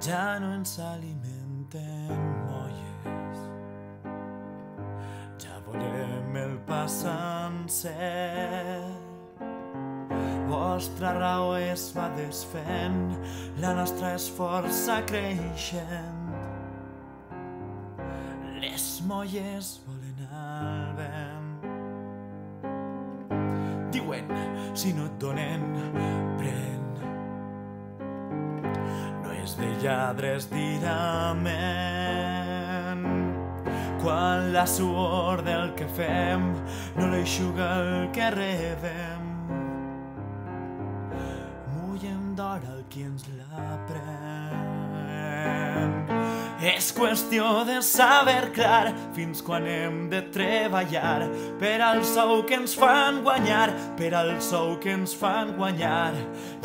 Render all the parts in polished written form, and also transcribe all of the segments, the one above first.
Ja no ens alimenten molles, ja volem el pa sencer. Vostra raó es va desfent, la nostra és força creixent. Les molles volen al vent. Diuen, si no et donen, pren. No és de lladres dirament. Quan la suor del que fem no l'eixuga el que rebem, mullem d'hora el qui ens la pren. És qüestió de saber clar fins quan hem de treballar per al sou que ens fan guanyar, per al sou que ens fan guanyar.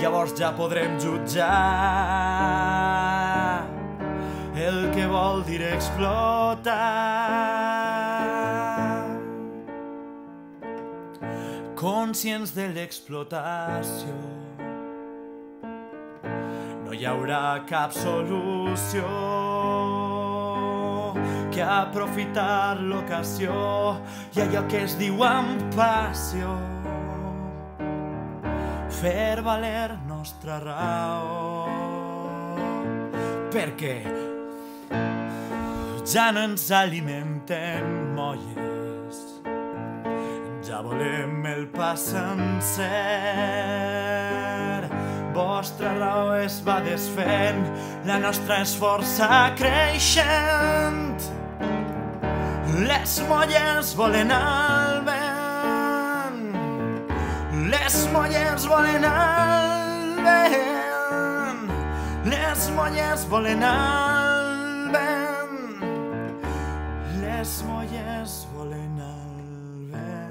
Llavors ja podrem jutjar el que vol dir explotar. Conscients de l'explotació, no hi haurà cap solució que aprofitar l'ocasió i allò que es diu amb passió, fer valer nostra raó. Perquè ja no ens alimenten molles, ja volem el pa sencer. Vostra raó es va desfent, la nostra és força creixent. Les molles volen al vent, les molles volen al vent, les molles volen al vent, les molles volen al vent.